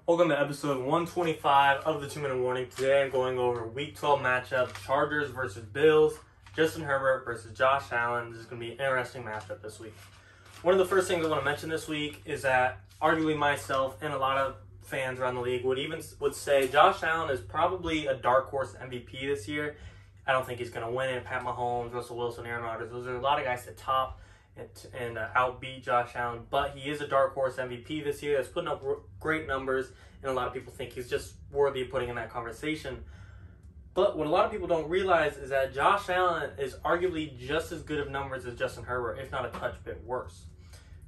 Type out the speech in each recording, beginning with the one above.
Welcome to episode 125 of the 2-Minute Warning. Today I'm going over Week 12 matchup, Chargers versus Bills, Justin Herbert versus Josh Allen. This is going to be an interesting matchup this week. One of the first things I want to mention this week is that arguably myself and a lot of fans around the league would say Josh Allen is probably a dark horse MVP this year. I don't think he's going to win it. Pat Mahomes, Russell Wilson, Aaron Rodgers, those are a lot of guys at top and outbeat Josh Allen, but he is a dark horse MVP this year that's putting up great numbers, and a lot of people think he's just worthy of putting in that conversation. But what a lot of people don't realize is that Josh Allen is arguably just as good of numbers as Justin Herbert, if not a touch bit worse.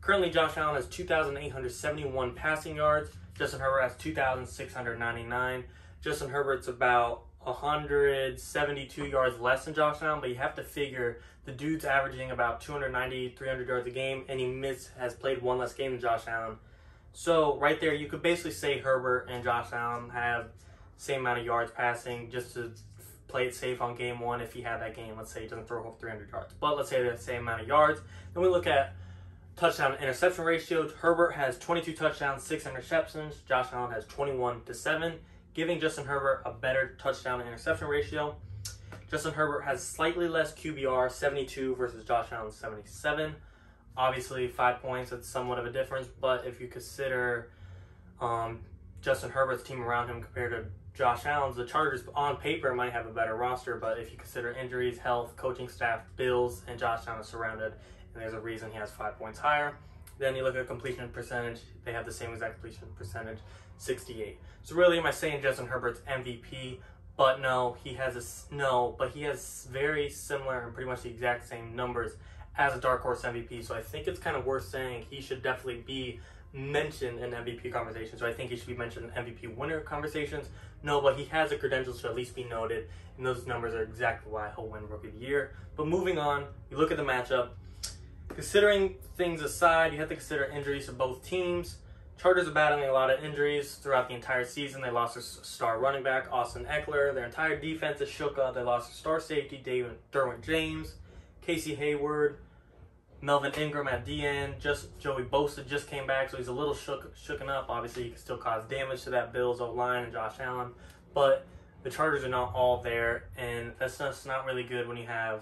Currently, Josh Allen has 2,871 passing yards. Justin Herbert has 2,699. Justin Herbert's about 172 yards less than Josh Allen, but you have to figure the dude's averaging about 290, 300 yards a game, and he has played one less game than Josh Allen. So right there, you could basically say Herbert and Josh Allen have the same amount of yards passing just to play it safe on game one if he had that game. Let's say he doesn't throw over 300 yards, but let's say they're the same amount of yards. Then we look at touchdown interception ratio. Herbert has 22 touchdowns, 6 interceptions. Josh Allen has 21-7. Giving Justin Herbert a better touchdown to interception ratio. Justin Herbert has slightly less QBR, 72 versus Josh Allen, 77. Obviously, 5 points, that's somewhat of a difference, but if you consider Justin Herbert's team around him compared to Josh Allen's, the Chargers on paper might have a better roster, but if you consider injuries, health, coaching staff, Bills, and Josh Allen are surrounded, and there's a reason he has 5 points higher. Then you look at completion percentage, they have the same exact completion percentage, 68. So really, am I saying Justin Herbert's MVP? But no, he has very similar and pretty much the exact same numbers as a dark horse MVP. So I think it's kind of worth saying he should definitely be mentioned in MVP conversations. So I think he should be mentioned in MVP winner conversations. No, but he has the credentials to at least be noted, and those numbers are exactly why he'll win Rookie of the Year. But moving on, you look at the matchup. Considering things aside, you have to consider injuries to both teams. Chargers are battling a lot of injuries throughout the entire season. They lost their star running back, Austin Eckler. Their entire defense is shook up. They lost their star safety, Derwin James, Casey Hayward, Melvin Ingram at the end. Joey Bosa just came back, so he's a little shooken up. Obviously, he can still cause damage to that Bills O-line and Josh Allen. But the Chargers are not all there, and that's just not really good when you have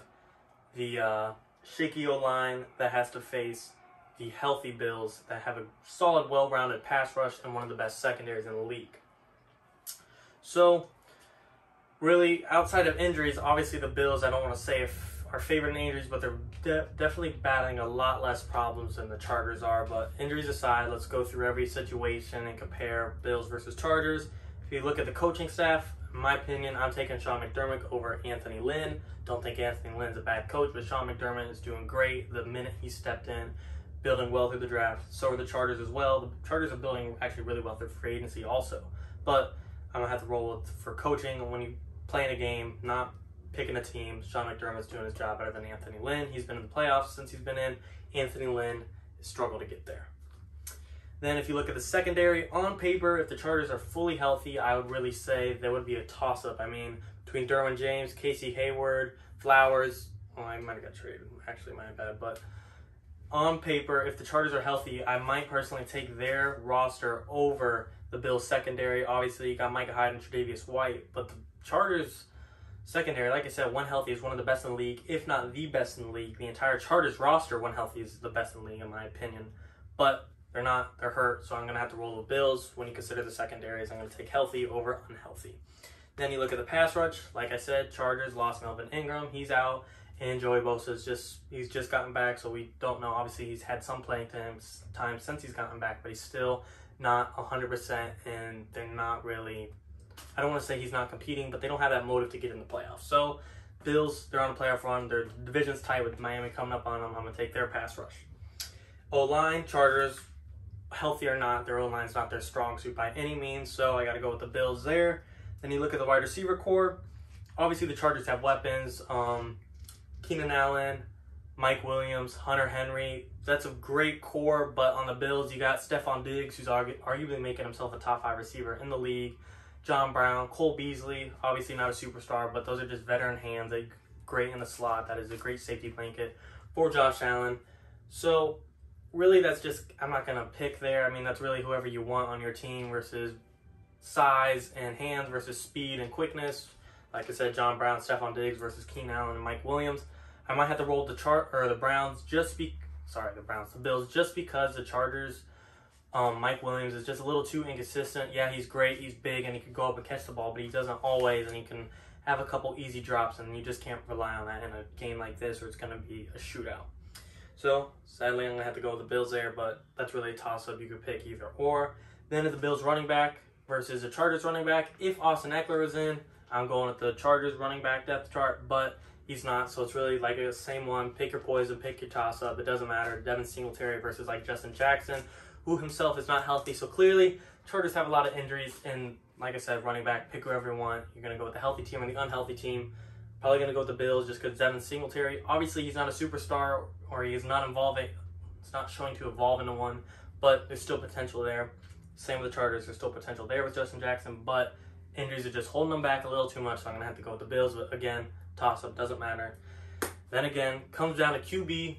the shaky O-line that has to face the healthy Bills that have a solid, well-rounded pass rush and one of the best secondaries in the league. So, really, outside of injuries, obviously the Bills, I don't want to say are favored in injuries, but they're definitely battling a lot less problems than the Chargers are. But injuries aside, let's go through every situation and compare Bills versus Chargers. If you look at the coaching staff, in my opinion, I'm taking Sean McDermott over Anthony Lynn. Don't think Anthony Lynn's a bad coach, but Sean McDermott is doing great the minute he stepped in, building well through the draft. So are the Chargers as well. The Chargers are building actually really well through free agency also. But I'm going to have to roll with for coaching. When you play in a game, not picking a team, Sean McDermott's doing his job better than Anthony Lynn. He's been in the playoffs since he's been in. Anthony Lynn has struggled to get there. Then if you look at the secondary, on paper, if the Chargers are fully healthy, I would really say there would be a toss-up. I mean, between Derwin James, Casey Hayward, Flowers. Well, I might have got traded. Actually, my bad. But on paper, if the Chargers are healthy, I might personally take their roster over the Bills secondary. Obviously, you got Micah Hyde and Tre'Davious White, but the Chargers secondary, like I said, when healthy is one of the best in the league, if not the best in the league. The entire Chargers roster, when healthy, is the best in the league, in my opinion. But they're not. They're hurt, so I'm going to have to roll with Bills. When you consider the secondaries, I'm going to take healthy over unhealthy. Then you look at the pass rush. Like I said, Chargers lost Melvin Ingram. He's out. And Joey Bosa he's just gotten back, so we don't know. Obviously, he's had some playing time since he's gotten back, but he's still not 100%, and they're not really, I don't want to say he's not competing, but they don't have that motive to get in the playoffs. So, Bills, they're on a playoff run. Their division's tight with Miami coming up on them. I'm going to take their pass rush. O-line, Chargers, healthy or not, their O-line's not their strong suit by any means, so I got to go with the Bills there. Then you look at the wide receiver core. Obviously, the Chargers have weapons. Keenan Allen, Mike Williams, Hunter Henry. That's a great core, but on the Bills, you got Stephon Diggs, who's arguably making himself a top 5 receiver in the league. John Brown, Cole Beasley, obviously not a superstar, but those are just veteran hands. They're great in the slot. That is a great safety blanket for Josh Allen. So really that's just, I'm not going to pick there. I mean, that's really whoever you want on your team versus size and hands versus speed and quickness. Like I said, John Brown, Stephon Diggs versus Keenan Allen and Mike Williams. I might have to roll the Bills just because the Chargers, Mike Williams is just a little too inconsistent. Yeah, he's great, he's big, and he can go up and catch the ball, but he doesn't always, and he can have a couple easy drops, and you just can't rely on that in a game like this where it's going to be a shootout. So, sadly, I'm going to have to go with the Bills there, but that's really a toss-up. You could pick either or. Then at the Bills running back versus the Chargers running back, if Austin Eckler is in, I'm going with the Chargers running back depth chart, but he's not, so it's really like the same one. Pick your poison, pick your toss-up. It doesn't matter. Devin Singletary versus like Justin Jackson, who himself is not healthy. So clearly, Chargers have a lot of injuries. And like I said, running back, pick whoever you want. You're going to go with the healthy team or the unhealthy team. Probably going to go with the Bills just because Devin Singletary, obviously he's not a superstar or he is not evolving. It's not showing to evolve into one, but there's still potential there. Same with the Chargers. There's still potential there with Justin Jackson, but injuries are just holding them back a little too much, so I'm going to have to go with the Bills. But again, toss-up, doesn't matter. Then again, comes down to QB.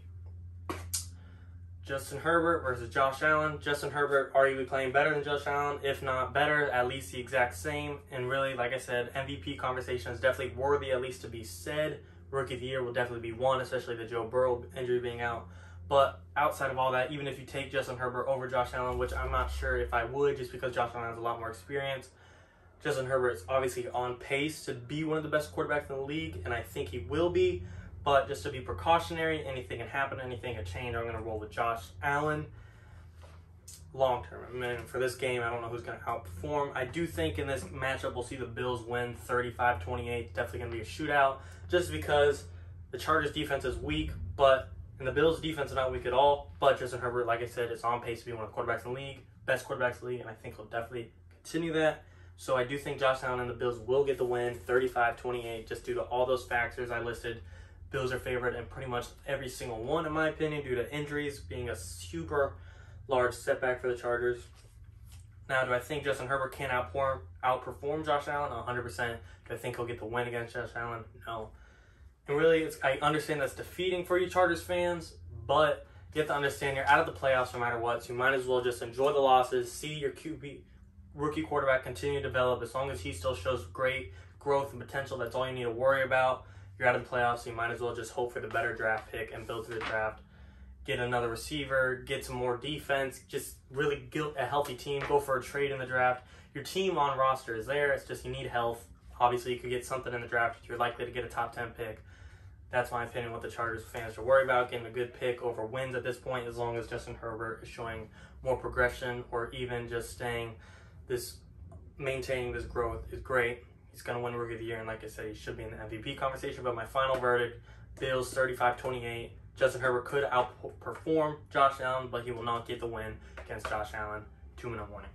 Justin Herbert versus Josh Allen. Justin Herbert arguably playing better than Josh Allen, if not better, at least the exact same. And really, like I said, MVP conversation is definitely worthy at least to be said. Rookie of the Year will definitely be one, especially the Joe Burrow injury being out. But outside of all that, even if you take Justin Herbert over Josh Allen, which I'm not sure if I would just because Josh Allen has a lot more experience, Justin Herbert is obviously on pace to be one of the best quarterbacks in the league, and I think he will be. But just to be precautionary, anything can happen, anything can change. I'm going to roll with Josh Allen long term. I mean, for this game, I don't know who's going to outperform. I do think in this matchup, we'll see the Bills win 35-28. Definitely going to be a shootout just because the Chargers defense is weak, and the Bills defense is not weak at all. But Justin Herbert, like I said, is on pace to be one of the quarterbacks in the league, best quarterbacks in the league, and I think he'll definitely continue that. So I do think Josh Allen and the Bills will get the win 35-28 just due to all those factors I listed. Bills are favored in pretty much every single one, in my opinion, due to injuries being a super large setback for the Chargers. Now, do I think Justin Herbert can outperform Josh Allen? 100%. Do I think he'll get the win against Josh Allen? No. And really, I understand that's defeating for you Chargers fans, but you have to understand you're out of the playoffs no matter what, so you might as well just enjoy the losses, see your rookie quarterback continue to develop. As long as he still shows great growth and potential, that's all you need to worry about. You're out of the playoffs, so you might as well just hope for the better draft pick and build through the draft. Get another receiver, get some more defense, just really build a healthy team, go for a trade in the draft. Your team on roster is there, it's just you need health. Obviously, you could get something in the draft. You're likely to get a top 10 pick. That's my opinion what the Chargers fans should worry about, getting a good pick over wins at this point, as long as Justin Herbert is showing more progression or even just maintaining this growth is great. He's going to win Rookie of the Year, and like I said, he should be in the MVP conversation. But my final verdict, Bills 35-28. Justin Herbert could outperform Josh Allen, but he will not get the win against Josh Allen. 2-minute warning.